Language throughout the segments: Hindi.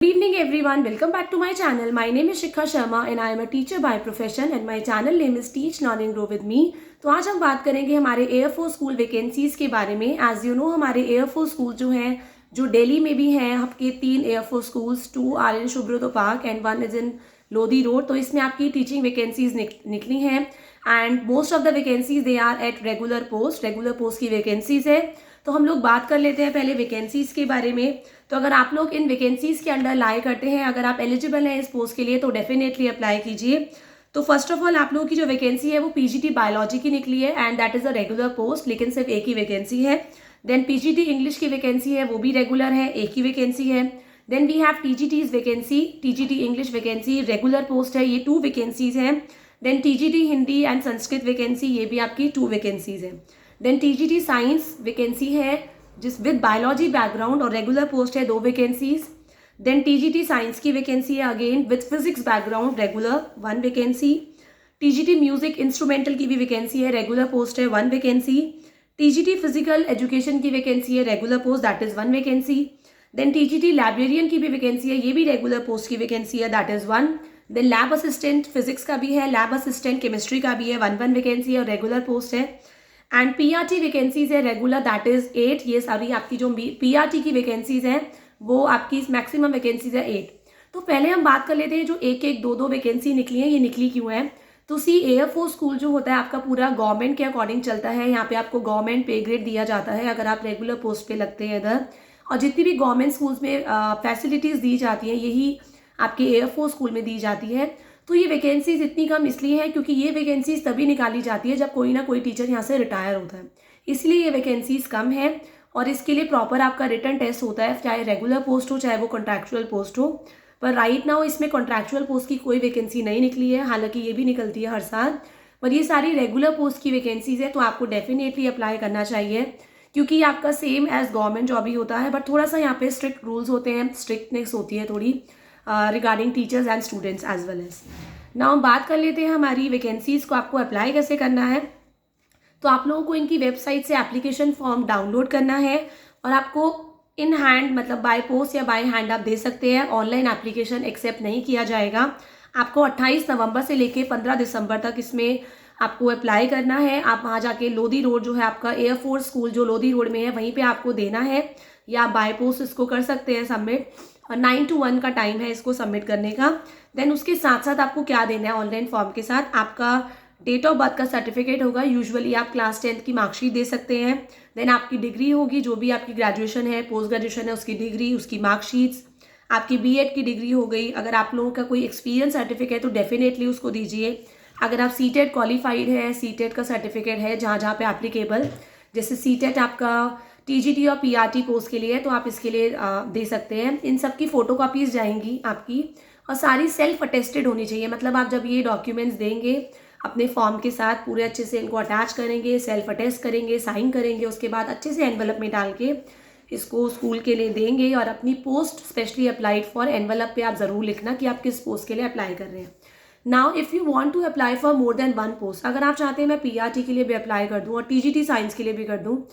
Good evening everyone, welcome back to my channel. My name is Shikha Sharma and I am a teacher by profession and my channel name is Teach Learn and Grow with Me. तो आज हम बात करेंगे हमारे एयरफोर्स स्कूल वैकेंसीज के बारे में। एज यू नो हमारे एयरफोर्स स्कूल जो हैं जो दिल्ली में भी हैं, आपके 3 air force schools, 2 are in Subroto park and 1 is in Lodhi road. तो इसमें आपकी टीचिंग वैकेंसीज निकली हैं and most of the vacancies they are at regular post की वैकेंसीज है। तो हम लोग बात कर लेते हैं पहले वैकेंसीज के बारे में। तो अगर आप लोग इन वैकेंसीज के अंडर लाई करते हैं, अगर आप एलिजिबल हैं इस पोस्ट के लिए तो डेफिनेटली अप्लाई कीजिए। तो फर्स्ट ऑफ ऑल आप लोगों की जो वैकेंसी है वो पीजीटी बायोलॉजी की निकली है and that is a regular post, लेकिन सिर्फ एक ही वैकेंसी है। देन पीजीटी इंग्लिश की वैकेंसी है, वो भी रेगुलर है, एक ही वैकेंसी है। Then we have TGTs vacancy, TGT English vacancy regular post है, ये 2 वैकेंसीज हैं। Then TGT Hindi and Sanskrit vacancy, ये भी आपकी 2 वैकेंसीज है। देन टीजीटी साइंस वैकेंसी है जिस विद बायोलॉजी बैकग्राउंड और रेगुलर पोस्ट है, 2 वैकेंसीज। देन टीजीटी साइंस की वैकेंसी है again with physics background, regular 1 vacancy. TGT music instrumental की भी वैकेंसी है, रेगुलर पोस्ट है, 1 वैकेंसी। टीजीटी फिजिकल एजुकेशन की वैकेंसी है, regular post, that is 1 vacancy. Then TGT librarian की भी वैकेंसी है, ये भी रेगुलर पोस्ट की वैकेंसी है, that is 1। Then lab assistant physics का भी है, लैब असिस्टेंट केमिस्ट्री का भी है, 1 वैकेंसी है और रेगुलर पोस्ट है। एंड पीआरटी वैकेंसीज है रेगुलर, दैट इज 8। ये सारी आपकी जो पीआरटी की वैकेंसीज हैं वो आपकी मैक्सिमम वैकेंसीज है 8। तो पहले हम बात कर लेते हैं जो एक एक 2 वैकेंसी निकली है, ये निकली क्यों है। तो एयरफोर्स स्कूल जो होता है आपका पूरा गवर्नमेंट के अकॉर्डिंग चलता है। यहाँ पे आपको गवर्नमेंट पे ग्रेड दिया जाता है अगर आप रेगुलर पोस्ट पे लगते हैं इधर। और जितनी भी गवर्नमेंट स्कूल्स में फैसिलिटीज़ दी जाती हैं यही आपके एयरफोर्स स्कूल में दी जाती है। तो ये वैकेंसीज इतनी कम इसलिए है क्योंकि ये वैकेंसीज तभी निकाली जाती है जब कोई ना कोई टीचर यहाँ से रिटायर होता है, इसलिए ये वैकेंसीज कम है। और इसके लिए प्रॉपर आपका रिटन टेस्ट होता है, चाहे रेगुलर पोस्ट हो चाहे वो कॉन्ट्रैक्चुअल पोस्ट हो। पर राइट नाउ इसमें कॉन्ट्रैक्चुअल पोस्ट की कोई वैकेंसी नहीं निकली है, हालांकि ये भी निकलती है हर साल। पर ये सारी रेगुलर पोस्ट की वैकेंसीज है, तो आपको डेफिनेटली अप्लाई करना चाहिए क्योंकि आपका सेम एज गवर्नमेंट जॉब ही होता है। बट थोड़ा सा यहाँ पे स्ट्रिक्ट रूल्स होते हैं, स्ट्रिक्टनेस होती है थोड़ी regarding teachers and students as well as. Now बात कर लेते हैं हमारी वैकेंसीज को आपको अप्लाई कैसे करना है। तो आप लोगों को इनकी वेबसाइट से एप्लीकेशन फॉर्म डाउनलोड करना है और आपको इन हैंड मतलब बाय पोस्ट या बाय हैंड आप दे सकते हैं। ऑनलाइन एप्लीकेशन एक्सेप्ट नहीं किया जाएगा। आपको 28 नवंबर से लेके 15 दिसंबर तक इसमें आपको अप्लाई करना है। आप वहाँ जाके लोधी रोड जो है आपका एयरफोर्स स्कूल जो लोधी रोड में है वहीं पे आपको देना है, या बाय पोस्ट इसको कर सकते हैं सबमिट। 9 to 1 का टाइम है इसको सबमिट करने का। देन उसके साथ साथ आपको क्या देना है ऑनलाइन फॉर्म के साथ, आपका डेट ऑफ बर्थ का सर्टिफिकेट होगा। यूजुअली आप क्लास 10th की मार्कशीट दे सकते हैं। देन आपकी डिग्री होगी, जो भी आपकी ग्रेजुएशन है पोस्ट ग्रेजुएशन है उसकी डिग्री, उसकी मार्कशीट्स। आपकी बीएड की डिग्री हो गई। अगर आप लोगों का कोई एक्सपीरियंस सर्टिफिकेट है तो डेफिनेटली उसको दीजिए। अगर आप सीटेट क्वालिफाइड है, सीटेट का सर्टिफिकेट है जहाँ जहाँ पे एप्लीकेबल, जैसे सीटेट आपका टीजीटी और पीआरटी पोस्ट के लिए है तो आप इसके लिए दे सकते हैं। इन सब की फोटोकॉपीज जाएंगी आपकी और सारी सेल्फ अटेस्टेड होनी चाहिए। मतलब आप जब ये डॉक्यूमेंट्स देंगे अपने फॉर्म के साथ पूरे अच्छे से इनको अटैच करेंगे, सेल्फ अटेस्ट करेंगे, साइन करेंगे, उसके बाद अच्छे से एनवलप में डाल के इसको स्कूल के लिए देंगे। और अपनी post specially applied for envelope पे आप ज़रूर लिखना कि आप किस पोस्ट के लिए अप्लाई कर रहे हैं। Now if you want to apply for more than 1 post, अगर आप चाहते हैं मैं पीआरटी के लिए भी अप्लाई कर दूँ और टीजीटी साइंस के लिए भी कर दूँ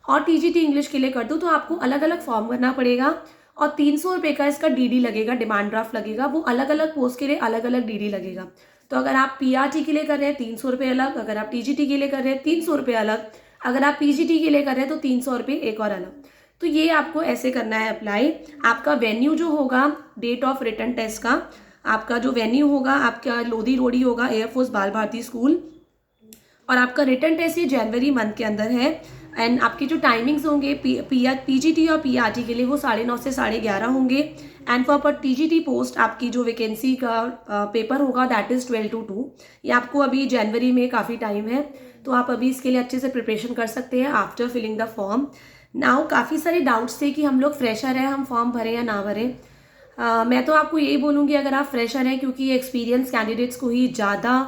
और टीजीटी इंग्लिश के लिए कर दूँ, तो आपको अलग अलग फॉर्म करना पड़ेगा और 300 रुपये का इसका डीडी लगेगा, डिमांड ड्राफ्ट लगेगा। वो अलग अलग पोस्ट के लिए अलग अलग डीडी लगेगा। तो अगर आप पीआरटी के लिए कर रहे हैं 300 रुपये अलग, अगर आप टीजीटी के लिए कर रहे हैं 300 रुपये अलग, अगर आप पीजीटी के लिए कर रहे हैं तो 300 रुपये एक और अलग। तो ये आपको ऐसे करना है अप्लाई। आपका वेन्यू जो होगा डेट ऑफ रिटर्न टेस्ट का, आपका जो वेन्यू होगा आपका लोधी रोडी होगा एयरफोर्स बाल भारती स्कूल, और आपका रिटर्न टेस्ट ये जनवरी मंथ के अंदर है। एंड आपके जो टाइमिंग्स होंगे पीजीटी और पीआरटी के लिए वो 9:30 से 11:30 होंगे। एंड फॉर टीजीटी पोस्ट आपकी जो वैकेंसी का पेपर होगा दैट इज़ 12 to 2। ये आपको अभी जनवरी में काफ़ी टाइम है, तो आप अभी इसके लिए अच्छे से प्रिपरेशन कर सकते हैं after filling the form. Now काफ़ी सारे डाउट्स थे कि हम लोग फ्रेशर हैं, हम फॉर्म भरें या ना भरें। मैं तो आपको यही बोलूँगी अगर आप फ्रेशर हैं, क्योंकि ये एक्सपीरियंस कैंडिडेट्स को ही ज़्यादा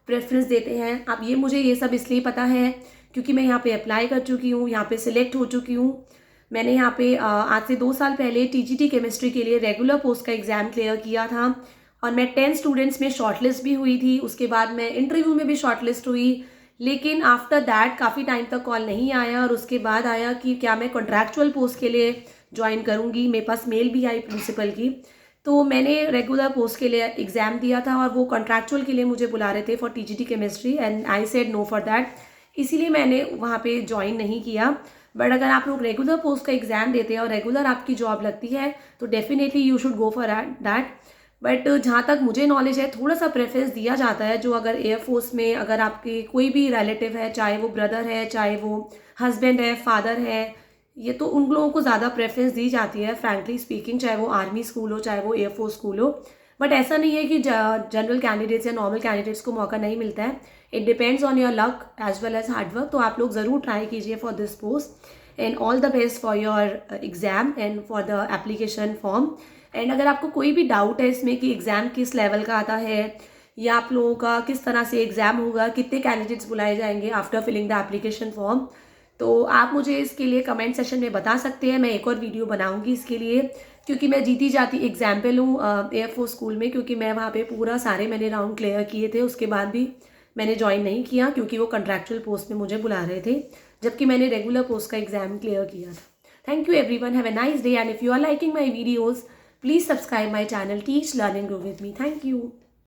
प्रेफरेंस देते हैं। अब ये मुझे ये सब इसलिए पता है क्योंकि मैं यहाँ पे अप्लाई कर चुकी हूँ, यहाँ पे सिलेक्ट हो चुकी हूँ। मैंने यहाँ पे आज से 2 साल पहले टीजीटी केमिस्ट्री के लिए रेगुलर पोस्ट का एग्ज़ाम क्लियर किया था और मैं 10 स्टूडेंट्स में शॉर्टलिस्ट भी हुई थी। उसके बाद मैं इंटरव्यू में भी शॉर्टलिस्ट हुई, लेकिन आफ्टर दैट काफ़ी टाइम तक कॉल नहीं आया। और उसके बाद आया कि क्या मैं कॉन्ट्रैक्चुअल पोस्ट के लिए ज्वाइन करूँगी। मेरे पास मेल भी आई प्रिंसिपल की, तो मैंने रेगुलर पोस्ट के लिए एग्ज़ाम दिया था और वो कॉन्ट्रैक्चुअल के लिए मुझे बुला रहे थे for TGT chemistry and I said no for that, इसीलिए मैंने वहाँ पे ज्वाइन नहीं किया। बट अगर आप लोग रेगुलर पोस्ट का एग्ज़ाम देते हैं और रेगुलर आपकी जॉब लगती है तो definitely you should go for that. But जहाँ तक मुझे नॉलेज है थोड़ा सा प्रेफरेंस दिया जाता है, जो अगर एयरफोर्स में अगर आपके कोई भी रिलेटिव है, चाहे वो ब्रदर है, चाहे वो हस्बैंड है, फादर है, ये तो उन लोगों को ज़्यादा प्रेफरेंस दी जाती है फ्रैंकली स्पीकिंग, चाहे वो आर्मी स्कूल हो चाहे वो एयरफोर्स स्कूल हो। बट ऐसा नहीं है कि जनरल कैंडिडेट्स या नॉर्मल कैंडिडेट्स को मौका नहीं मिलता है। It depends on your luck as well as hard work. तो आप लोग ज़रूर ट्राई कीजिए for this post and all the best for your exam and for the application form. And अगर आपको कोई भी डाउट है इसमें कि एग्ज़ाम किस लेवल का आता है या आप लोगों का किस तरह से एग्ज़ाम होगा, कितने कैंडिडेट्स बुलाए जाएंगे after filling the application form, तो आप मुझे इसके लिए कमेंट सेशन में बता सकते हैं। मैं एक और वीडियो बनाऊंगी इसके लिए, क्योंकि मैं जीती जाती एग्जाम्पल हूँ एयरफोर्स स्कूल में, क्योंकि मैं वहाँ पे पूरा सारे मैंने राउंड क्लियर किए थे। उसके बाद भी मैंने ज्वाइन नहीं किया क्योंकि वो कंट्रैक्चुअल पोस्ट में मुझे बुला रहे थे, जबकि मैंने रेगुलर पोस्ट का एग्जाम क्लियर किया था। Thank you everyone, have a nice day and if you are liking my videos please subscribe my channel teach learn and grow with me. Thank you.